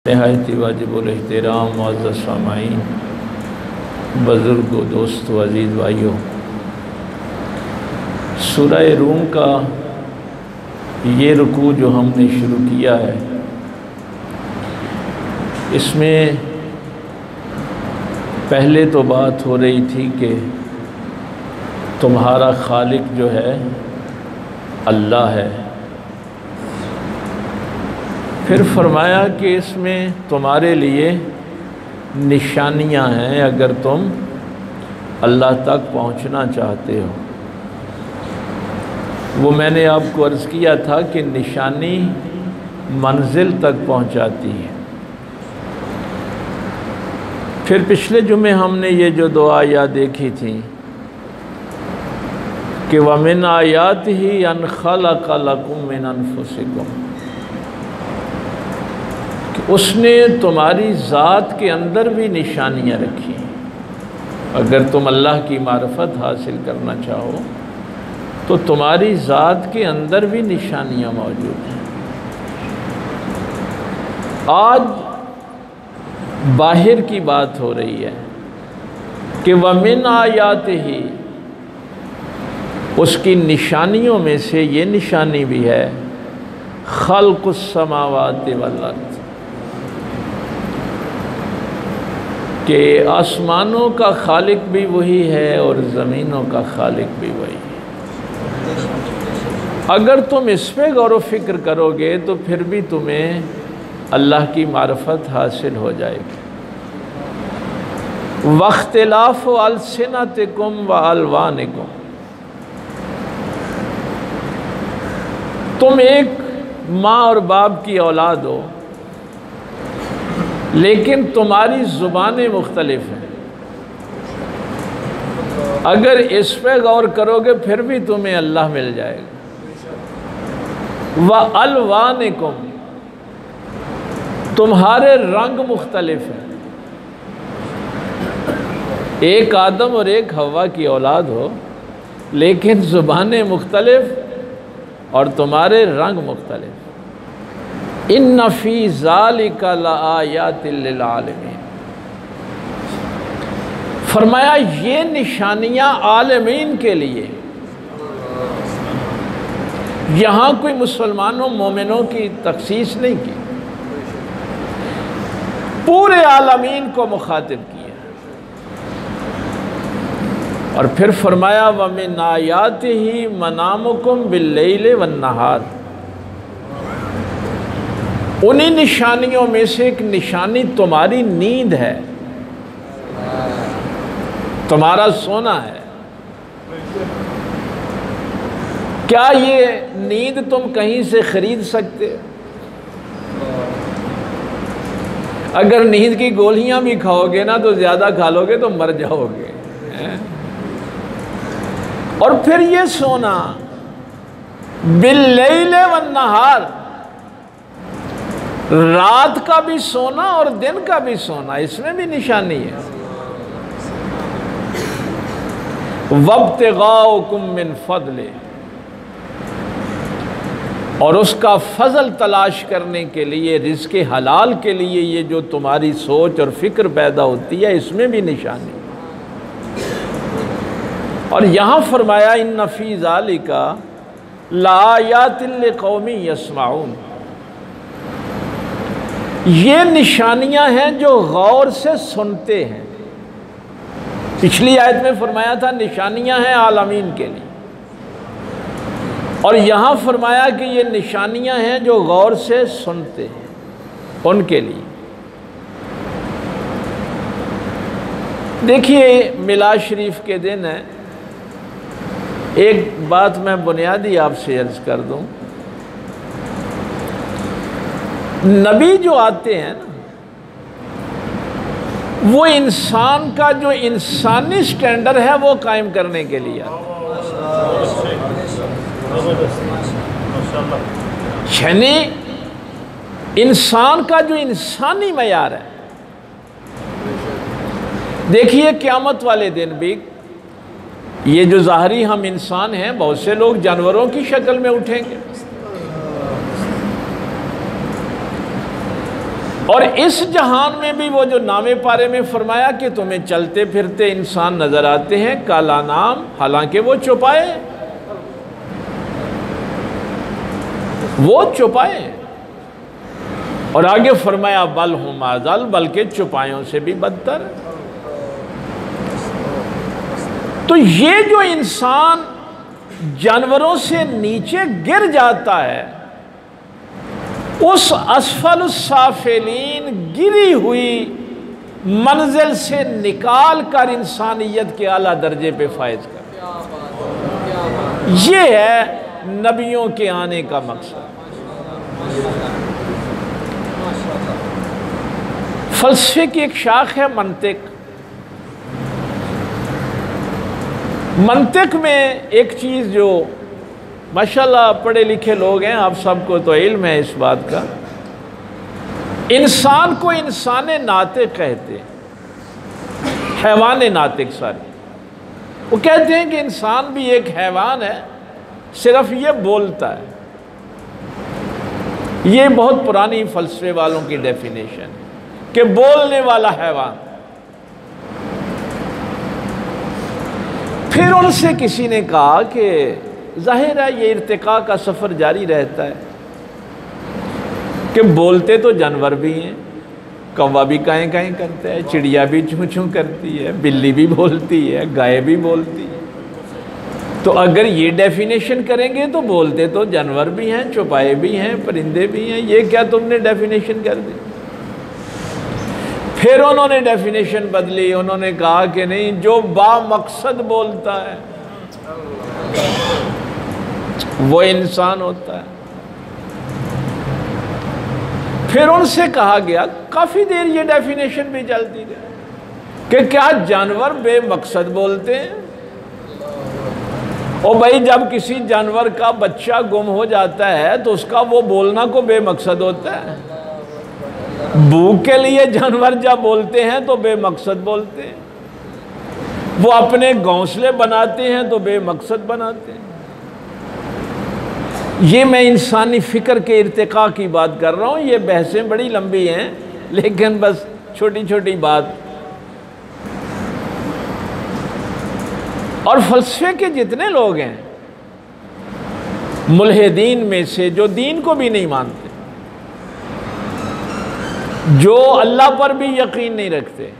नहायत वाजिबुल एहतराम मुअज़्ज़ज़ सामाईन, बुज़ुर्गो, दोस्तों, अज़ीज़ भाइयों, सूरह रूम का ये रुकू जो हमने शुरू किया है, इसमें पहले तो बात हो रही थी कि तुम्हारा खालिक जो है अल्लाह है। फिर फरमाया कि इसमें तुम्हारे लिए निशानियां हैं अगर तुम अल्लाह तक पहुंचना चाहते हो। वो मैंने आपको अर्ज़ किया था कि निशानी मंजिल तक पहुंचाती है। फिर पिछले जुमे हमने ये जो दो आयत देखी थी कि वमिन आयातिही अन खलक़ लकुम मिन अनफुसिकुम, उसने तुम्हारी ज़ात के अंदर भी निशानियाँ रखी। अगर तुम अल्लाह की मार्फत हासिल करना चाहो तो तुम्हारी ज़ात के अंदर भी निशानियाँ मौजूद हैं। आज बाहिर की बात हो रही है कि वमिन आयातिही, उसकी निशानियों में से ये निशानी भी है खल्क़ुस समावाति वल अर्ज़, कि आसमानों का खालिक भी वही है और ज़मीनों का खालिक भी वही है। अगर तुम इस पे गौर व फिक्र करोगे तो फिर भी तुम्हें अल्लाह की मार्फत हासिल हो जाएगी। वख्तिलाफ़ अलसिनतिकुम व अलवानिकुम, तुम एक माँ और बाप की औलाद हो लेकिन तुम्हारी ज़ुबानें मुख्तलिफ हैं। अगर इस पे गौर करोगे फिर भी तुम्हें अल्लाह मिल जाएगा। व अलवानिकुम, तुम्हारे रंग मुख्तलिफ हैं। एक आदम और एक हव्वा की औलाद हो लेकिन ज़ुबानें मुख्तलिफ और तुम्हारे रंग मुख्तलिफ। इन्न फ़ी ज़ालिका लआयातिल लिल आलमीन, फरमाया ये निशानियाँ आलमीन के लिए। यहाँ कोई मुसलमानों मोमिनों की तख़सीस नहीं की, पूरे आलमीन को मुखातिब किया। और फिर फरमाया वमिन आयातिही मनामुकुम बिल्लैल वन्नहार, उन्हीं निशानियों में से एक निशानी तुम्हारी नींद है, तुम्हारा सोना है। क्या ये नींद तुम कहीं से खरीद सकते हो? अगर नींद की गोलियां भी खाओगे ना तो ज़्यादा खा लोगे तो मर जाओगे। और फिर ये सोना बिल्लैल वन्नहार, रात का भी सोना और दिन का भी सोना, इसमें भी निशानी है। वब्तिगाउकुम मिन फज़ले, और उसका फजल तलाश करने के लिए, रिज़्क़े हलाल के लिए ये जो तुम्हारी सोच और फिक्र पैदा होती है, इसमें भी निशानी। और यहाँ फरमाया इन्न फ़ी ज़ालिका लआयातिल लिक़ौमिन यस्माऊन, ये निशानियां हैं जो गौर से सुनते हैं। पिछली आयत में फरमाया था निशानियां हैं आलमीन के लिए, और यहाँ फरमाया कि ये निशानियां हैं जो गौर से सुनते हैं, उनके लिए। देखिए मिलाद शरीफ के दिन है, एक बात मैं बुनियादी आपसे अर्ज़ कर दूं। नबी जो आते हैं ना, वो इंसान का जो इंसानी स्टैंडर्ड है वो कायम करने के लिए आते हैं। यानी इंसान का जो इंसानी मयार है। देखिए क़यामत वाले दिन भी ये जो ज़ाहरी हम इंसान हैं, बहुत से लोग जानवरों की शक्ल में उठेंगे। और इस जहान में भी वो जो नामे पारे में फरमाया कि तुम्हें चलते फिरते इंसान नजर आते हैं काला नाम, हालांकि वो छुपाए, वो छुपाए। और आगे फरमाया बल हुम अज़ल, बल्कि छुपायों से भी बदतर। तो ये जो इंसान जानवरों से नीचे गिर जाता है, उस असफल साफिलीन गिरी हुई मंजिल से निकाल कर इंसानियत के आला दर्जे पे फायज कर, ये है नबियों के आने का मकसद। फलसफे की एक शाख है मंतिक। मंतिक में एक चीज़ जो माशाल्लाह पढ़े लिखे लोग हैं, आप सबको तो इल्म है इस बात का, इंसान को इंसान नातिक कहते हैं, हैवान नातिक सारे। वो कहते हैं कि इंसान भी एक हैवान है, सिर्फ ये बोलता है। ये बहुत पुरानी फलसफे वालों की डेफिनेशन कि बोलने वाला हैवान। फिर उनसे किसी ने कहा कि जाहिर है ये इर्तिका का सफ़र जारी रहता है कि बोलते तो जानवर भी हैं, कौवा भी काएं काएं करता है, चिड़िया भी चूं चूं करती है, बिल्ली भी बोलती है, गाय भी बोलती है। तो अगर ये डेफिनेशन करेंगे तो बोलते तो जानवर भी हैं, चौपाए भी हैं, परिंदे भी हैं, ये क्या तुमने डेफिनेशन कर दी? फिर उन्होंने डेफिनेशन बदली, उन्होंने कहा कि नहीं, जो बामकसद बोलता है वो इंसान होता है। फिर उनसे कहा गया, काफी देर ये डेफिनेशन भी चलती रही कि क्या जानवर बेमकसद बोलते हैं? ओ भाई, जब किसी जानवर का बच्चा गुम हो जाता है तो उसका वो बोलना को बेमकसद होता है। भूख के लिए जानवर जब बोलते हैं तो बेमकसद बोलते हैं, वो अपने घोंसले बनाते हैं तो बेमकसद बनाते हैं। ये मैं इंसानी फ़िक्र के इर्तिका की बात कर रहा हूँ। ये बहसें बड़ी लंबी हैं, लेकिन बस छोटी छोटी बात। और फ़लसफ़े के जितने लोग हैं मुल्हिदीन में से, जो दीन को भी नहीं मानते, जो अल्लाह पर भी यकीन नहीं रखते,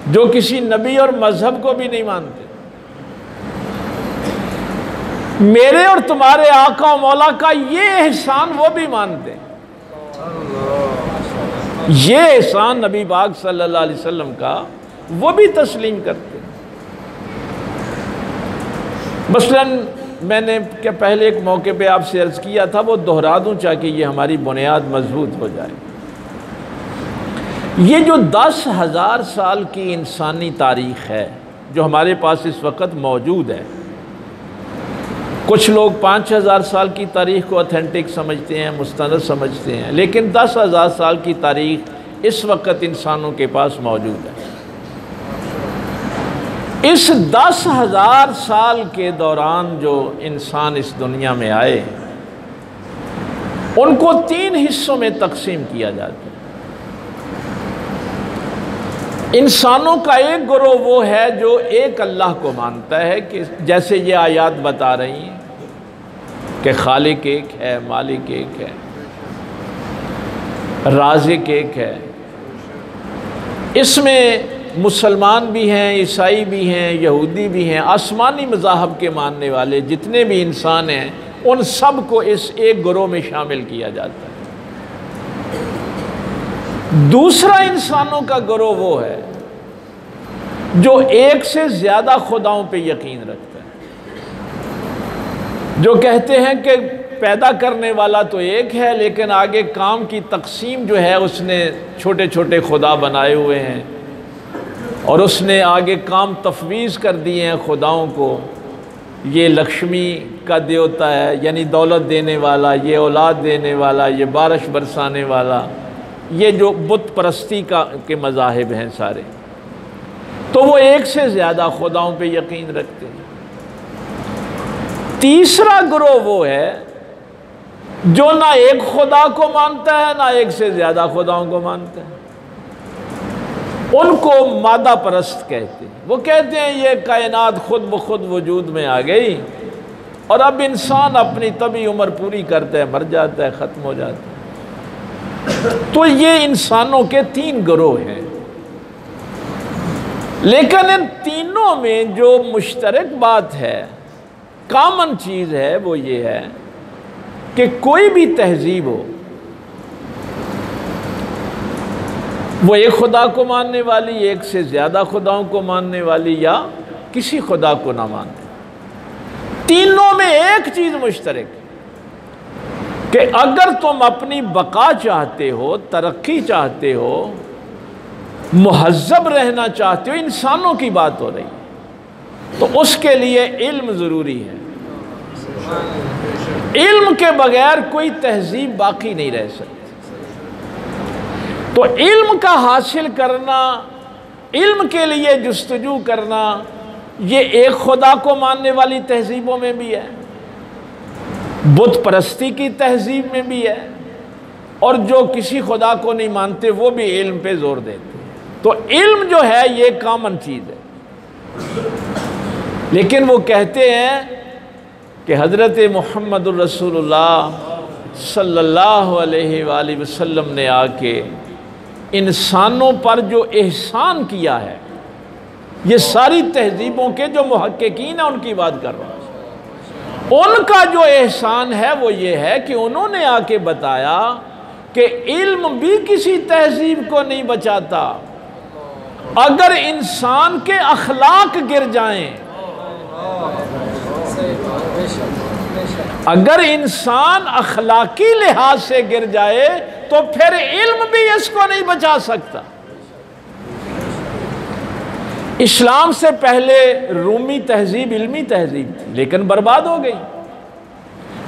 जो किसी नबी और मज़हब को भी नहीं मानते, मेरे और तुम्हारे आका और मौला का ये एहसान वो भी मानते हैं। ये एहसान नबी पाक सल्लल्लाहु अलैहि वसल्लम का वो भी तस्लीम करते हैं। मसलन मैंने क्या पहले एक मौके पे आपसे अर्ज़ किया था, वो दोहरा दूँ ताकि ये हमारी बुनियाद मजबूत हो जाए। ये जो 10,000 साल की इंसानी तारीख़ है जो हमारे पास इस वक्त मौजूद है, कुछ लोग 5,000 साल की तारीख़ को ऑथेंटिक समझते हैं, मुस्तनद समझते हैं, लेकिन 10,000 साल की तारीख़ इस वक्त इंसानों के पास मौजूद है। इस 10,000 साल के दौरान जो इंसान इस दुनिया में आए, उनको 3 हिस्सों में तकसीम किया जाता है। इंसानों का एक गिरोह वो है जो एक अल्लाह को मानता है, कि जैसे ये आयात बता रही हैं कि खालिक एक है, मालिक एक है, राज़िक एक है। इसमें मुसलमान भी हैं, ईसाई भी हैं, यहूदी भी हैं, आसमानी मज़ाहब के मानने वाले जितने भी इंसान हैं, उन सब को इस एक गिरोह में शामिल किया जाता है। दूसरा इंसानों का गिरोह वो है जो एक से ज़्यादा खुदाओं पे यकीन रखता है, जो कहते हैं कि पैदा करने वाला तो एक है, लेकिन आगे काम की तकसीम जो है उसने छोटे छोटे खुदा बनाए हुए हैं, और उसने आगे काम तफवीज़ कर दिए हैं खुदाओं को। ये लक्ष्मी का देवता है, यानी दौलत देने वाला, ये औलाद देने वाला, ये बारिश बरसाने वाला, ये जो बुत परस्ती के मज़ाहिब हैं सारे, तो वो एक से ज़्यादा खुदाओं पे यकीन रखते हैं। तीसरा गिरोह वो है जो ना एक खुदा को मानता है ना एक से ज्यादा खुदाओं को मानता है। उनको मादा परस्त कहते हैं। वो कहते हैं ये कायनात खुद ब खुद वजूद में आ गई और अब इंसान अपनी तभी उम्र पूरी करता है, मर जाता है, ख़त्म हो जाता है। तो ये इंसानों के 3 गिरोह हैं। लेकिन इन तीनों में जो मुश्तरक बात है, कॉमन चीज़ है, वो ये है कि कोई भी तहजीब हो, वो एक खुदा को मानने वाली, एक से ज़्यादा खुदाओं को मानने वाली, या किसी खुदा को ना मानने, तीनों में एक चीज़ मुश्तरक है कि अगर तुम अपनी बका चाहते हो, तरक्की चाहते हो, मुहज़्ज़ब रहना चाहते हो, इंसानों की बात हो रही है, तो उसके लिए इल्म ज़रूरी है। इल्म के बगैर कोई तहजीब बाकी नहीं रह सकती। तो इल्म का हासिल करना, इल्म के लिए जुस्तजू करना, ये एक खुदा को मानने वाली तहजीबों में भी है, बुत परस्ती की तहजीब में भी है, और जो किसी खुदा को नहीं मानते वो भी इल्म पे जोर देते हैं। तो इल्म जो है ये कॉमन चीज़ है। लेकिन वो कहते हैं कि हज़रत मुहम्मदुर रसूलुल्लाह सल्लल्लाहु अलैहि वसल्लम ने आके इंसानों पर जो एहसान किया है, ये सारी तहजीबों के जो मुहक्किकीन हैं उनकी बात कर रहा हूँ, उनका जो एहसान है वो ये है कि उन्होंने आके बताया कि इल्म भी किसी तहजीब को नहीं बचाता। अगर इंसान के अखलाक गिर जाएं, अगर इंसान अखलाकी लिहाज से गिर जाए तो फिर इल्म भी इसको नहीं बचा सकता। इस्लाम से पहले रूमी तहजीब इल्मी तहजीब थी, लेकिन बर्बाद हो गई।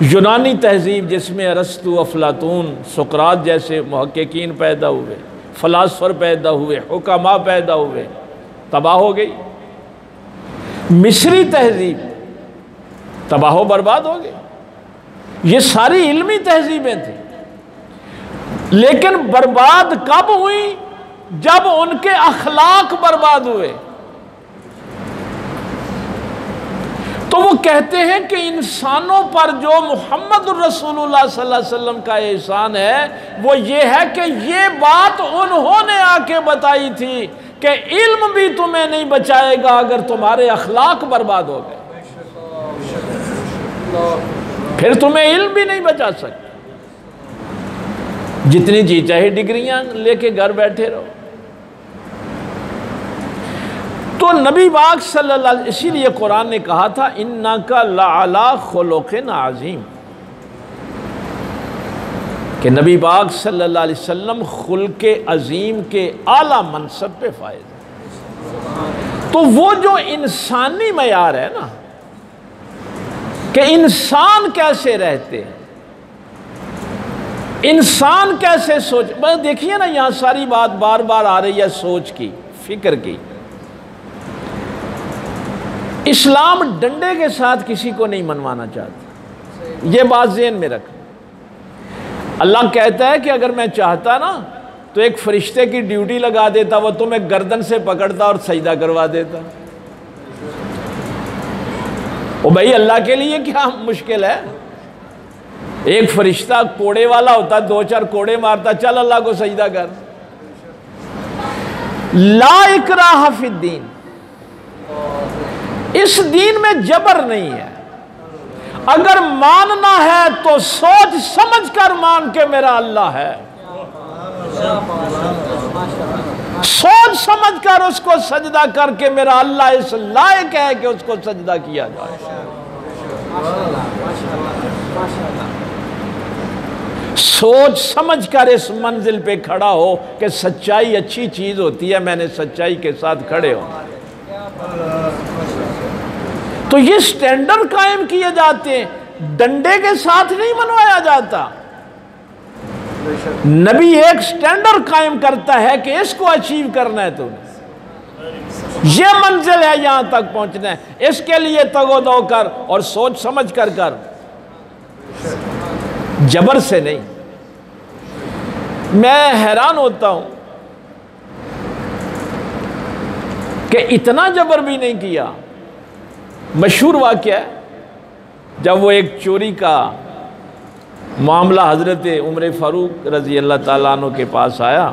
यूनानी तहजीब जिसमें अरस्तु, अफलातून, सुकरात जैसे मुहक्किकीन पैदा हुए, फलासफर पैदा हुए, हुक्मा पैदा हुए, तबाह हो गई। मिस्री तहजीब तबाह बर्बाद हो गई। ये सारी इल्मी तहजीबें थी, लेकिन बर्बाद कब हुई? जब उनके अखलाक बर्बाद हुए। तो वो कहते हैं कि इंसानों पर जो मुहम्मद रसूलुल्लाह सल्लल्लाहु अलैहि वसल्लम का एहसान है वो ये है कि ये बात उन्होंने आके बताई थी कि इल्म भी तुम्हें नहीं बचाएगा अगर तुम्हारे अखलाक बर्बाद हो गए, फिर तुम्हें इल्म भी नहीं बचा सकते। जितनी जी चाहे डिग्रियां लेके घर बैठे रहो। तो नबी पाक सल्लल्लाहु अलैहि, इसीलिए कुरान ने कहा था इन्नका लअला खुलुक़िन अज़ीम, कि नबी पाक सल्लल्लाहु अलैहि वसल्लम खुल्क़े अज़ीम के आला मनसब पे फायज है। तो वो जो इंसानी मयार है ना, कि इंसान कैसे रहते हैं, इंसान कैसे सोच, बस देखिए ना यहाँ सारी बात बार बार आ रही है सोच की, फिक्र की। इस्लाम डंडे के साथ किसी को नहीं मनवाना चाहता, ये बात ज़हन में रख। अल्लाह कहता है कि अगर मैं चाहता ना तो एक फरिश्ते की ड्यूटी लगा देता, वो तुम्हें गर्दन से पकड़ता और सजदा करवा देता। ओ भाई, अल्लाह के लिए क्या मुश्किल है? एक फरिश्ता कोड़े वाला होता, 2-4 कोड़े मारता, चल अल्लाह को सजदा कर। ला इकराह फिद्दीन, इस दीन में जबर नहीं है। अगर मानना है तो सोच समझ कर मान के मेरा अल्लाह है, सोच समझ कर उसको सजदा करके मेरा अल्लाह इस लायक है कि उसको सजदा किया जाए। सोच समझ कर इस मंजिल पे खड़ा हो कि सच्चाई अच्छी चीज होती है, मैंने सच्चाई के साथ खड़े हो। तो ये स्टैंडर्ड कायम किए जाते हैं, डंडे के साथ नहीं मनवाया जाता। नबी एक स्टैंडर्ड कायम करता है कि इसको अचीव करना है, तुम्हें ये मंजिल है, यहां तक पहुंचना है, इसके लिए तगोदो कर और सोच समझ कर। जबर से नहीं। मैं हैरान होता हूं कि इतना जबर भी नहीं किया। मशहूर वाक़या है, जब वो एक चोरी का मामला हज़रत उमर फ़ारूक रज़ी अल्लाह ताला अन्हु के पास आया,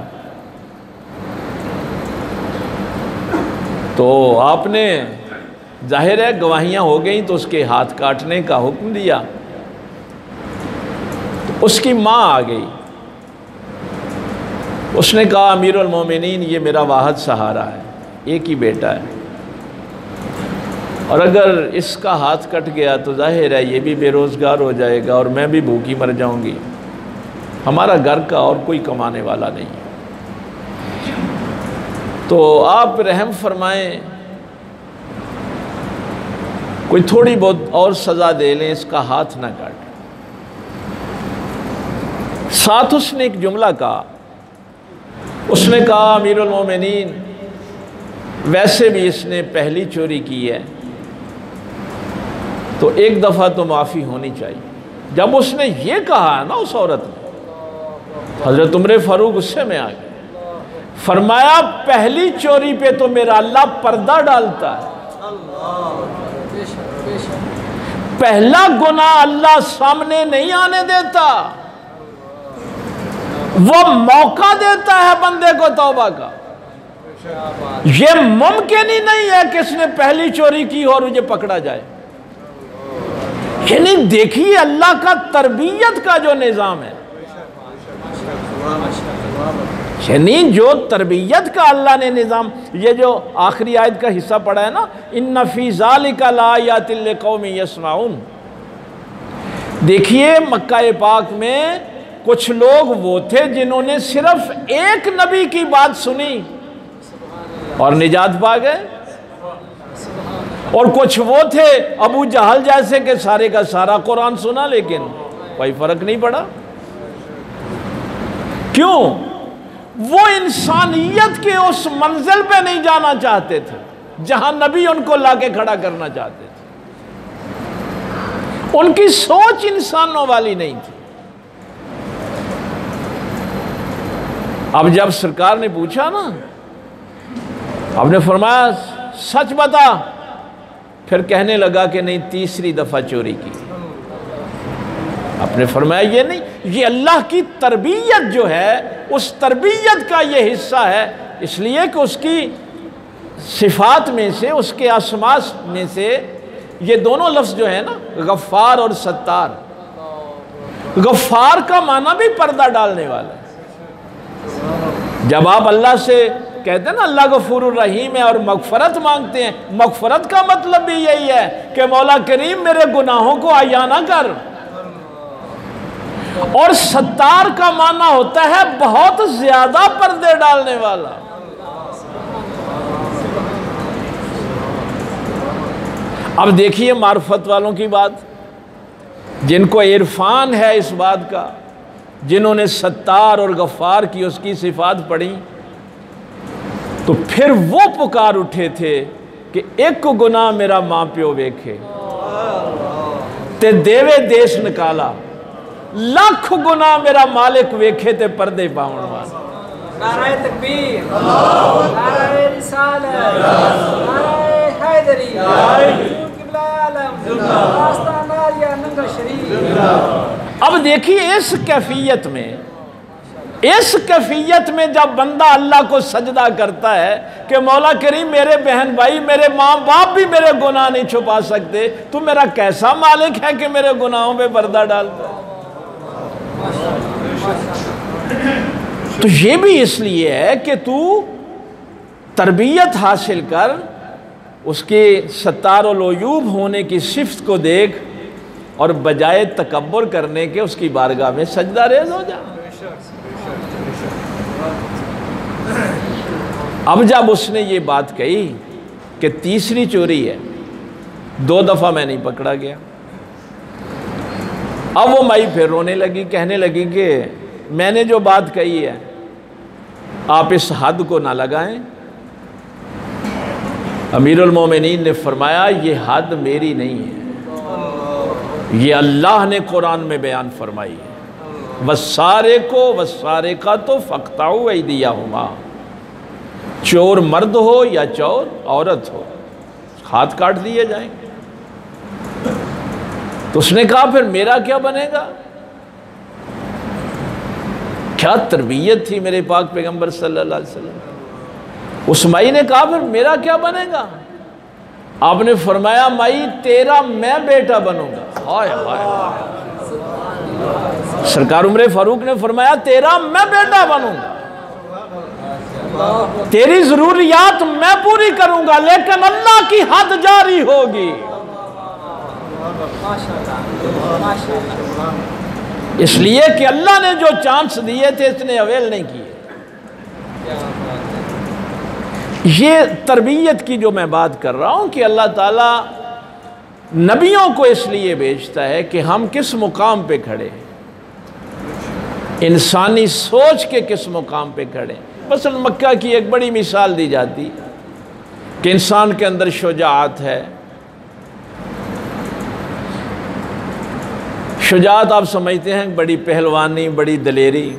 तो आपने जाहिर है गवाहियाँ हो गई तो उसके हाथ काटने का हुक्म दिया। तो उसकी माँ आ गई, उसने कहा अमीरुल मोमिनीन ये मेरा वाहिद सहारा है, एक ही बेटा है, और अगर इसका हाथ कट गया तो जाहिर है ये भी बेरोज़गार हो जाएगा और मैं भी भूखी मर जाऊंगी, हमारा घर का और कोई कमाने वाला नहीं है, तो आप रहम फरमाएं, कोई थोड़ी बहुत और सज़ा दे लें, इसका हाथ ना काटें। साथ उसने एक जुमला कहा, उसने कहा अमीरुल मोमिनीन वैसे भी इसने पहली चोरी की है तो एक दफ़ा तो माफ़ी होनी चाहिए। जब उसने ये कहा ना उस औरत ने, हज़रत उमर फ़ारूक गुस्से में आ गए, फरमाया पहली चोरी पे तो मेरा अल्लाह पर्दा डालता है, पहला गुनाह अल्लाह सामने नहीं आने देता, वो मौका देता है बंदे को तौबा का। ये मुमकिन ही नहीं है कि इसने पहली चोरी की और मुझे पकड़ा जाए। यानी देखिए अल्लाह का तरबियत का जो निज़ाम है, यानी जो तरबियत का अल्लाह ने निज़ाम, ये जो आखिरी आयत का हिस्सा पढ़ा है ना, इन्ना फी ज़ालिका लाआयातिन लिक़ौमिन यस्माऊन। देखिए मक्का पाक में कुछ लोग वो थे जिन्होंने सिर्फ एक नबी की बात सुनी और निजात पा गए, और कुछ वो थे अबू जहल जैसे के सारे का सारा कुरान सुना लेकिन कोई फर्क नहीं पड़ा। क्यों? वो इंसानियत के उस मंजिल पे नहीं जाना चाहते थे जहां नबी उनको लाके खड़ा करना चाहते थे। उनकी सोच इंसानों वाली नहीं थी। अब जब सरकार ने पूछा ना, आपने फरमाया सच बता, फिर कहने लगा कि नहीं तीसरी दफा चोरी की। आपने फरमाया ये नहीं, ये अल्लाह की तरबियत जो है उस तरबियत का ये हिस्सा है, इसलिए कि उसकी सिफात में से, उसके असमास में से ये दोनों लफ्ज़ जो है ना, गफ़ार और सत्तार, गफ़ार का माना भी पर्दा डालने वाला है। जब आप अल्लाह से कहते हैं ना अल्लाह गफूरुर रहीम है और मगफरत मांगते हैं, मगफरत का मतलब भी यही है कि मौला करीम मेरे गुनाहों को आया ना कर। और सत्तार का माना होता है बहुत ज्यादा पर्दे डालने वाला। अब देखिए मार्फत वालों की बात, जिनको इरफान है इस बात का, जिन्होंने सत्तार और गफ्फार की उसकी सिफात पढ़ी, तो फिर वो पुकार उठे थे कि एक को गुनाह मेरा माँ प्यो वेखे ते देवे देश निकाला, लाख गुनाह मेरा मालिक वेखे ते पर्दे पावन वाला। नारे तकबीर, नारे रिसालत, नारे हैदरी, किबला आलम, आस्ताना नंगा शरीफ। अब देखिए इस कैफियत में जब बंदा अल्लाह को सजदा करता है कि मौला करीम मेरे बहन भाई, मेरे माँ बाप भी मेरे गुनाह नहीं छुपा सकते, तू मेरा कैसा मालिक है कि मेरे गुनाहों पे पर्दा डालता है। तो ये भी इसलिए है कि तू तरबियत हासिल कर, उसके सत्तारुल उयूब होने की सिफ्त को देख और बजाय तकब्बुर करने के उसकी बारगाह में सजदा रेज़ हो जा। अब जब उसने ये बात कही कि तीसरी चोरी है, 2 दफ़ा मैं नहीं पकड़ा गया, अब वो माई फिर रोने लगी, कहने लगी कि मैंने जो बात कही है आप इस हद को ना लगाएं। अमीरुल मोमिनीन ने फरमाया ये हद मेरी नहीं है, ये अल्लाह ने कुरान में बयान फरमाई है। वसारे का तो फ़क़्ताऊ ऐदियाहुमा, चोर मर्द हो या चोर औरत हो, हाथ काट दिए जाएंगे। तो उसने कहा फिर मेरा क्या बनेगा? क्या तरबियत थी मेरे पाक पैगंबर सल्लल्लाहु अलैहि वसल्लम। उस माई ने कहा फिर मेरा क्या बनेगा? आपने फरमाया माई तेरा मैं बेटा बनूंगा। हाय हाय, सरकार उमरे फारूक ने फरमाया तेरा मैं बेटा बनूंगा, तेरी जरूरियात मैं पूरी करूंगा, लेकिन अल्लाह की हद जारी होगी। इसलिए कि अल्लाह ने जो चांस दिए थे इसने अवेल नहीं किए। ये तरबियत की जो मैं बात कर रहा हूं कि अल्लाह ताला नबियों को इसलिए भेजता है कि हम किस मुकाम पे खड़े हैं, इंसानी सोच के किस मुकाम पे खड़े हैं। मसलन मक्का की एक बड़ी मिसाल दी जाती कि इंसान के अंदर शुजाअत है। शुजाअत आप समझते हैं बड़ी पहलवानी, बड़ी दलेरी,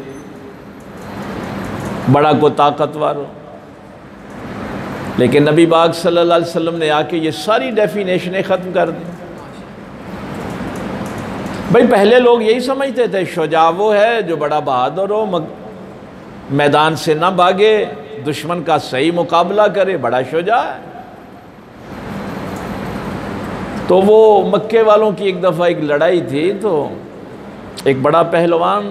बड़ा को ताकतवर हो। लेकिन नबी पाक सल्लल्लाहु अलैहि वसल्लम ने आके ये सारी डेफिनेशनें ख़त्म कर दी। भाई पहले लोग यही समझते थे शुजा वो है जो बड़ा बहादुर हो, मैदान से ना भागे, दुश्मन का सही मुकाबला करे, बड़ा शुजा है। तो वो मक्के वालों की एक दफ़ा एक लड़ाई थी, तो एक बड़ा पहलवान,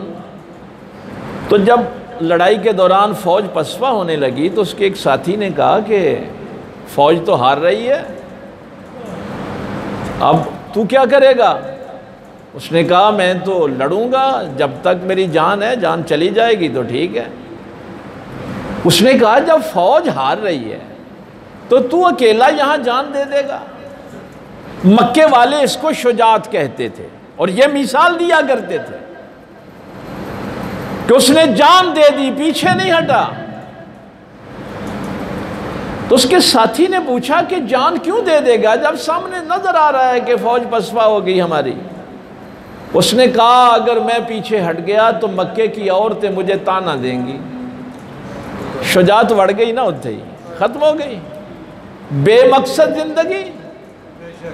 तो जब लड़ाई के दौरान फ़ौज पसवा होने लगी तो उसके एक साथी ने कहा कि फ़ौज तो हार रही है, अब तू क्या करेगा? उसने कहा मैं तो लड़ूंगा, जब तक मेरी जान है, जान चली जाएगी तो ठीक है। उसने कहा जब फ़ौज हार रही है तो तू अकेला यहाँ जान दे देगा? मक्के वाले इसको शुजाअत कहते थे और ये मिसाल दिया करते थे कि उसने जान दे दी, पीछे नहीं हटा। तो उसके साथी ने पूछा कि जान क्यों दे देगा जब सामने नजर आ रहा है कि फौज पसवा हो गई हमारी? उसने कहा अगर मैं पीछे हट गया तो मक्के की औरतें मुझे ताना देंगी। शुजाअत बढ़ गई ना, उतने ही खत्म हो गई। बेमकसद जिंदगी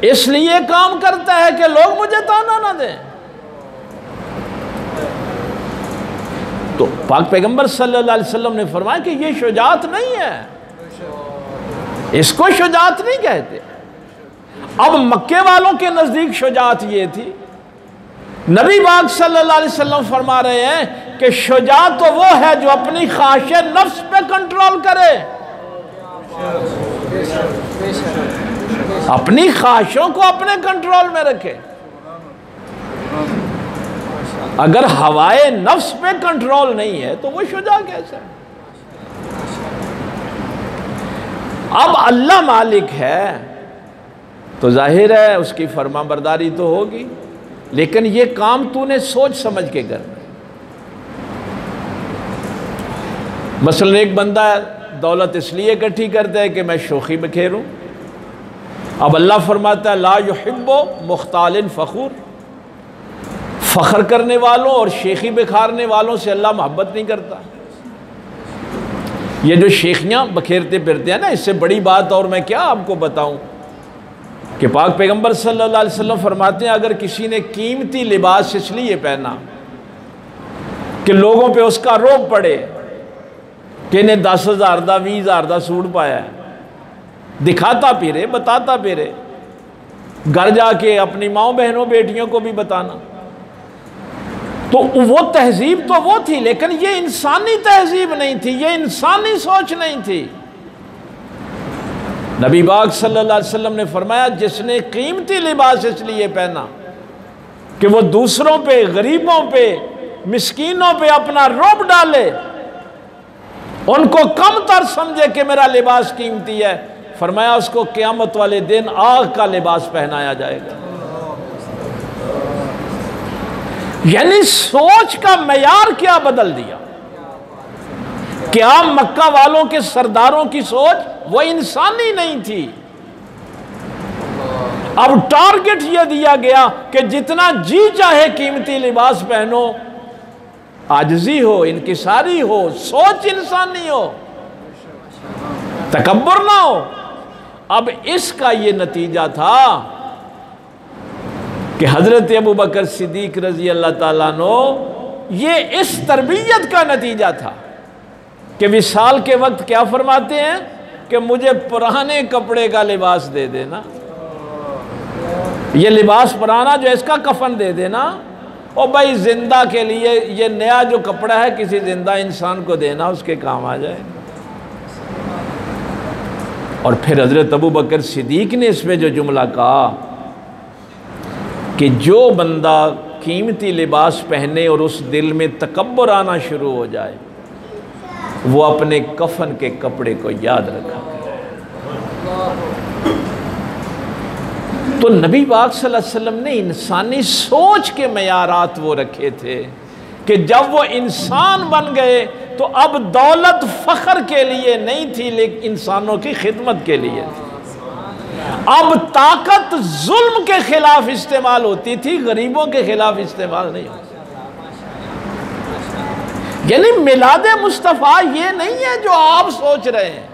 इसलिए काम करता है कि लोग मुझे ताना ना दें। तो पाक पैगंबर सल्लल्लाहु अलैहि वसल्लम ने फरमाया कि ये शुजाअत नहीं है, इसको शुजाअत नहीं कहते। अब मक्के वालों के नजदीक शुजाअत ये थी। नबी पाक सल्लल्लाहु अलैहि वसल्लम फरमा रहे हैं कि शुजाअत तो वो है जो अपनी ख्वाहिश नफ्स पे कंट्रोल करे, अपनी ख्वाहिशों को अपने कंट्रोल में रखे। अगर हवाए नफ्स पे कंट्रोल नहीं है तो वो शुजा कैसा है? अब अल्लाह मालिक है तो जाहिर है उसकी फरमाबरदारी तो होगी, लेकिन ये काम तूने सोच समझ के करना। मसलन एक बंदा दौलत इसलिए इकट्ठी करता है कि मैं शोखी बखेरूं। अब अल्लाह फरमाता है ला युहिब्बु मुख्तालिन फखूर, फ़ख्र करने वालों और शेखी बिखारने वालों से अल्लाह मोहब्बत नहीं करता। ये जो शेखियाँ बखेरते फिरते हैं ना, इससे बड़ी बात और मैं क्या आपको बताऊं कि पाक पैगंबर सल्लल्लाहु अलैहि वसल्लम फरमाते हैं अगर किसी ने कीमती लिबास इसलिए पहना कि लोगों पे उसका रोब पड़े कि इन्हें 10,000 का 20,000 का सूट पाया है, दिखाता फिरे, बताता फिरे, घर जाके अपनी माओ बहनों बेटियों को भी बताना, तो वो तहजीब तो वो थी, लेकिन ये इंसानी तहजीब नहीं थी, ये इंसानी सोच नहीं थी। नबी पाक सल्लल्लाहु अलैहि वसल्लम ने फरमाया जिसने कीमती लिबास इसलिए पहना कि वो दूसरों पे, गरीबों पे, मिस्कीनों पे अपना रोब डाले, उनको कम तर समझे कि मेरा लिबास कीमती है, फरमाया उसको क़यामत वाले दिन आग का लिबास पहनाया जाएगा। यानी सोच का मयार क्या बदल दिया। क्या मक्का वालों के सरदारों की सोच वो इंसानी नहीं थी। अब टारगेट यह दिया गया कि जितना जी चाहे कीमती लिबास पहनो, आजिज़ी हो, इनकिसारी हो, सोच इंसानी हो, तकब्बुर ना हो। अब इसका ये नतीजा था कि हज़रत अबू बकर सिद्दीक़ रज़ी अल्लाह ताला अन्हु, ये इस तरबियत का नतीजा था कि विसाल के वक्त क्या फरमाते हैं कि मुझे पुराने कपड़े का लिबास दे देना, ये लिबास पुराना जो इसका कफन दे देना, और भाई जिंदा के लिए ये नया जो कपड़ा है किसी जिंदा इंसान को देना, उसके काम आ जाए। और फिर हज़रत अबू बकर सिद्दीक़ ने इसमें जो जुमला कहा कि जो बंदा कीमती लिबास पहने और उस दिल में तकब्बुर आना शुरू हो जाए, वो अपने कफन के कपड़े को याद रखा। तो नबी पाक सल्लल्लाहु अलैहि वसल्लम ने इंसानी सोच के मयारात वो रखे थे कि जब वो इंसान बन गए तो अब दौलत फ़ख्र के लिए नहीं थी, लेकिन इंसानों की खिदमत के लिए। अब ताकत जुल्म के खिलाफ इस्तेमाल होती थी, गरीबों के खिलाफ इस्तेमाल नहीं होती। यानी मिलादे मुस्तफ़ा ये नहीं है जो आप सोच रहे हैं,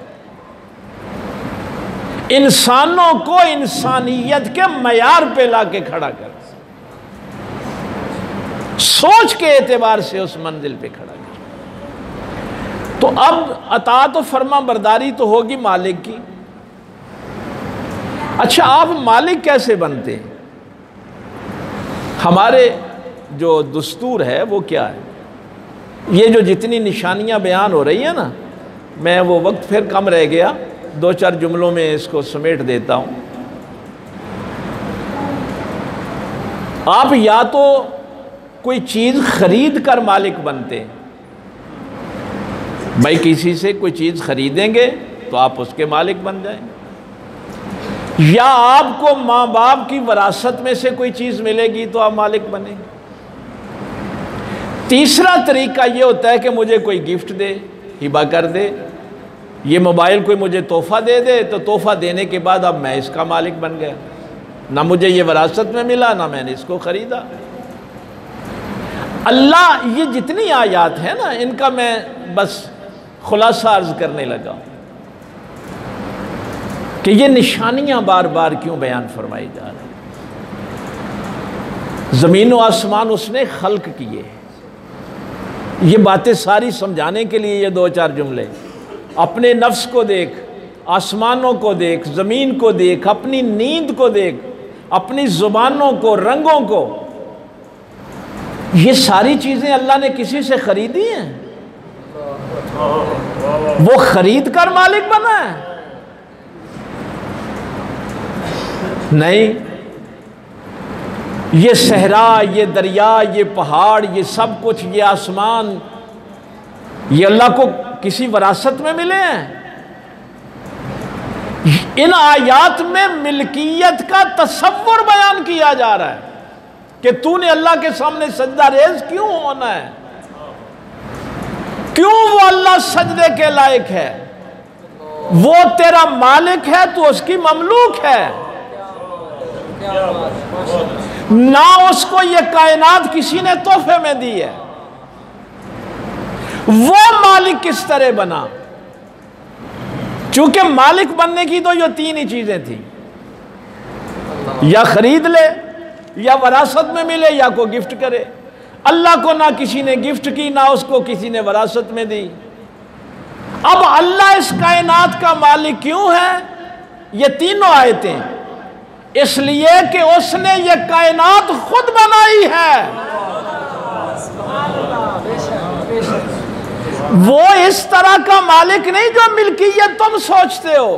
इंसानों को इंसानियत के मयार पे लाके खड़ा कर, सोच के एतबार से उस मंजिल पे खड़ा कर। तो अब अताअत और फर्मा बरदारी तो होगी मालिक की। अच्छा, आप मालिक कैसे बनते हैं? हमारे जो दस्तूर है वो क्या है? ये जो जितनी निशानियां बयान हो रही है ना, मैं वो वक्त फिर कम रह गया, 2-4 जुमलों में इसको समेट देता हूं। आप या तो कोई चीज़ खरीद कर मालिक बनते हैं, भाई किसी से कोई चीज़ खरीदेंगे तो आप उसके मालिक बन जाएंगे, या आपको माँ बाप की विरासत में से कोई चीज़ मिलेगी तो आप मालिक बनेंगे। तीसरा तरीका ये होता है कि मुझे कोई गिफ्ट दे, हिबा कर दे, ये मोबाइल कोई मुझे तोहफ़ा दे दे तो तोहफ़ा देने के बाद अब मैं इसका मालिक बन गया, ना मुझे ये विरासत में मिला ना मैंने इसको ख़रीदा। अल्लाह, ये जितनी आयात है ना, इनका मैं बस खुलासा अर्ज़ करने लगा कि ये निशानियां बार बार क्यों बयान फरमाई जा रही। ज़मीन व आसमान उसने खल्क किए, ये बातें सारी समझाने के लिए ये 2-4 जुमले। अपने नफ्स को देख, आसमानों को देख, ज़मीन को देख, अपनी नींद को देख, अपनी ज़ुबानों को, रंगों को, ये सारी चीज़ें अल्लाह ने किसी से ख़रीदी हैं? वो खरीद कर मालिक बना है? नहीं। ये सहरा, ये दरिया, ये पहाड़, ये सब कुछ, ये आसमान, ये अल्लाह को किसी विरासत में मिले हैं? इन आयात में मिल्कियत का तसव्वुर बयान किया जा रहा है कि तूने अल्लाह के सामने सजदा रेज़ क्यों होना है, क्यों वो अल्लाह सजदे के लायक है, वो तेरा मालिक है, तू उसकी ममलूक है। ना उसको ये कायनात किसी ने तोहफे में दी है, वो मालिक किस तरह बना? चूंकि मालिक बनने की तो ये 3 ही चीजें थी, या खरीद ले, या वरासत में मिले, या को गिफ्ट करे। अल्लाह को ना किसी ने गिफ्ट की, ना उसको किसी ने वरासत में दी। अब अल्लाह इस कायनात का मालिक क्यों है? ये तीनों आयतें इसलिए कि उसने ये कायनात खुद बनाई है। वो इस तरह का मालिक नहीं जो मिल्कियत तुम सोचते हो।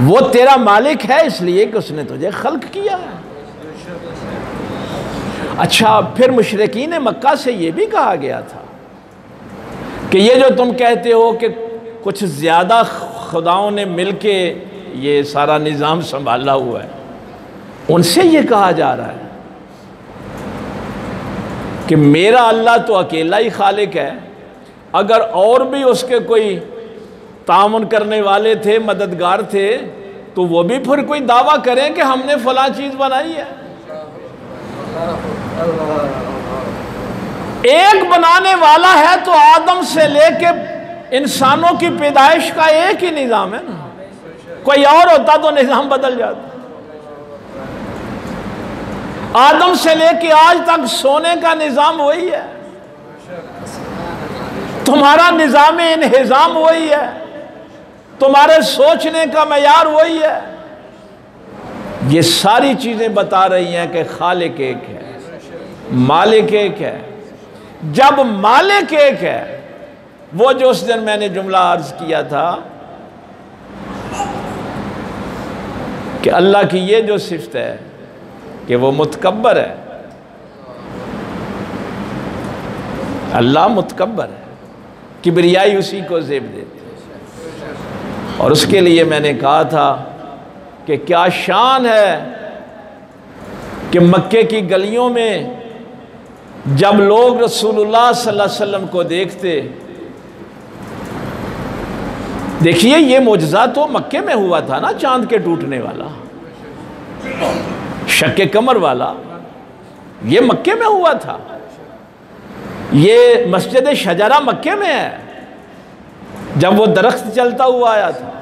वो तेरा मालिक है इसलिए कि उसने तुझे खल्क किया है। अच्छा, फिर मुशरिकीन मक्का से ये भी कहा गया था कि ये जो तुम कहते हो कि कुछ ज़्यादा खुदाओं ने मिलके ये सारा निज़ाम संभाला हुआ है, उनसे ये कहा जा रहा है कि मेरा अल्लाह तो अकेला ही खालिक है, अगर और भी उसके कोई तामुन करने वाले थे, मददगार थे, तो वो भी फिर कोई दावा करें कि हमने फलां चीज़ बनाई है। एक बनाने वाला है तो आदम से लेके इंसानों की पैदाइश का एक ही निज़ाम है ना। कोई और होता तो निज़ाम बदल जाता। आदम से लेके आज तक सोने का निज़ाम वही है, तुम्हारा निज़ाम इन्हिज़ाम वही है, तुम्हारे सोचने का मयार वही है। ये सारी चीज़ें बता रही हैं कि खालिक एक है, मालिक एक है। जब मालिक एक है, वो जो उस दिन मैंने जुमला अर्ज किया था कि अल्लाह की ये जो सिफ़त है कि वो मुतकब्बर है, अल्लाह मुतकब्बर है, किबरियाई उसी को ज़ेब देती है। और उसके लिए मैंने कहा था कि क्या शान है कि मक्के की गलियों में जब लोग रसूलुल्लाह सल्लल्लाहु अलैहि वसल्लम को देखते, देखिए ये मुजज़ा तो मक्के में हुआ था ना, चांद के टूटने वाला, शक्के कमर वाला, ये मक्के में हुआ था। ये मस्जिद शजरा मक्के में है, जब वो दरख्त चलता हुआ आया था।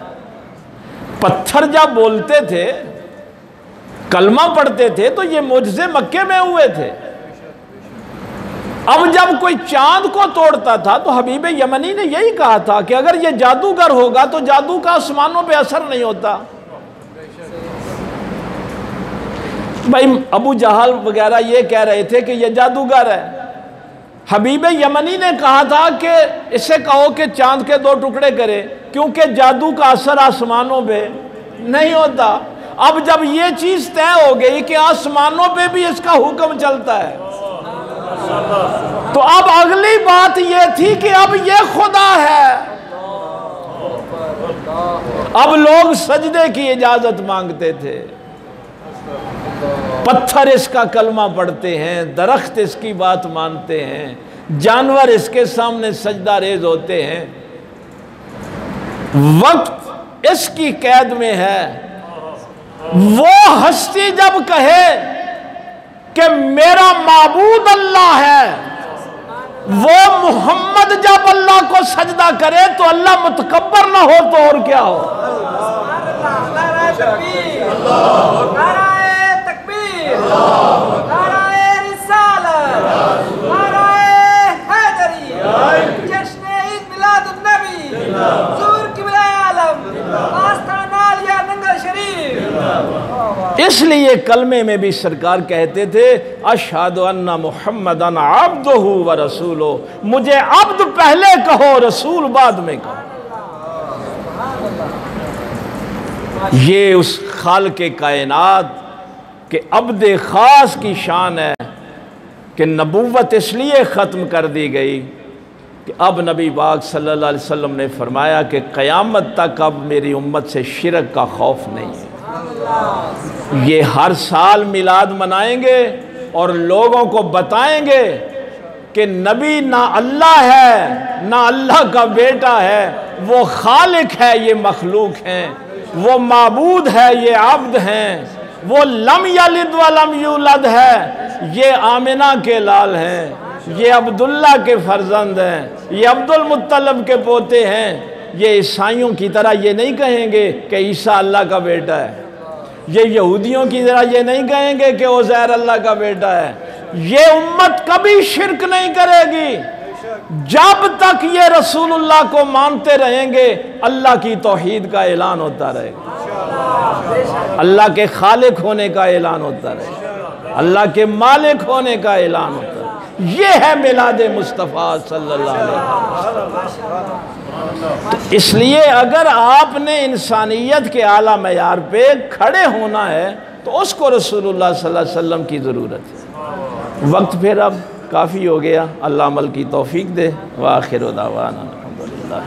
पत्थर जब बोलते थे, कलमा पढ़ते थे, तो ये मुजज़े मक्के में हुए थे। अब जब कोई चांद को तोड़ता था तो हबीब यमनी ने यही कहा था कि अगर ये जादूगर होगा तो जादू का आसमानों पे असर नहीं होता। भाई अबू जहल वगैरह ये कह रहे थे कि ये जादूगर है। हबीब यमनी ने कहा था कि इसे कहो कि चांद के 2 टुकड़े करे, क्योंकि जादू का असर आसमानों पे नहीं होता। अब जब ये चीज तय हो गई कि आसमानों पे भी इसका हुक्म चलता है, तो अब अगली बात ये थी कि अब ये खुदा है। अब लोग सजदे की इजाजत मांगते थे, पत्थर इसका कलमा पढ़ते हैं, दरख्त इसकी बात मानते हैं, जानवर इसके सामने सजदा रेज होते हैं। वक्त इसकी कैद में है। वो हस्ती जब कहे कि मेरा माबूद अल्लाह है, वो मोहम्मद जब अल्लाह को सजदा करे तो अल्लाह मुतकब्बर ना हो तो और क्या हो। इसलिए कलमे में भी सरकार कहते थे अशहदु अन्ना मुहम्मदन अब्दुहु व रसूलुहु, मुझे अब्द पहले कहो, रसूल बाद में कहो। ये उस खालिक़े कायनात के अब्द खास की शान है कि नबूवत इसलिए ख़त्म कर दी गई कि अब नबी पाक सल्लल्लाहु अलैहि वसल्लम ने फरमाया कि क़यामत तक अब मेरी उम्मत से शिरक का खौफ नहीं है। ये हर साल मिलाद मनाएंगे और लोगों को बताएंगे कि नबी ना अल्लाह है ना अल्लाह का बेटा है, वो खालिक है, ये मखलूक हैं, वो माबूद है, ये अब्द हैं, वो लम यलिद व लम यूलद है, ये आमिना के लाल हैं, ये अब्दुल्ला के फर्जंद हैं, ये अब्दुल मुत्तलब के पोते हैं। ये ईसाइयों की तरह ये नहीं कहेंगे कि ईसा अल्लाह का बेटा है, ये यहूदियों की तरह ये नहीं कहेंगे कि उज़ैर अल्लाह का बेटा है। ये उम्मत कभी शिरक नहीं करेगी जब तक ये रसूलुल्लाह को मानते रहेंगे। अल्लाह की तौहीद का ऐलान होता रहेगा, अल्लाह के खालिक होने का ऐलान होता रहेगा, अल्लाह के मालिक होने का ऐलान होता है। ये है मिलाद मुस्तफ़ा सल्लल्लाहु अलैहि वसल्लम। इसलिए अगर आपने इंसानियत के आला मयार पे खड़े होना है तो उसको रसूलुल्लाह सल्लल्लाहु अलैहि वसल्लम की ज़रूरत है। वक्त फिर अब काफ़ी हो गया, अल्लाह अमल की तौफीक दे। व आखिर दावाना अल्हम्दुलिल्लाह।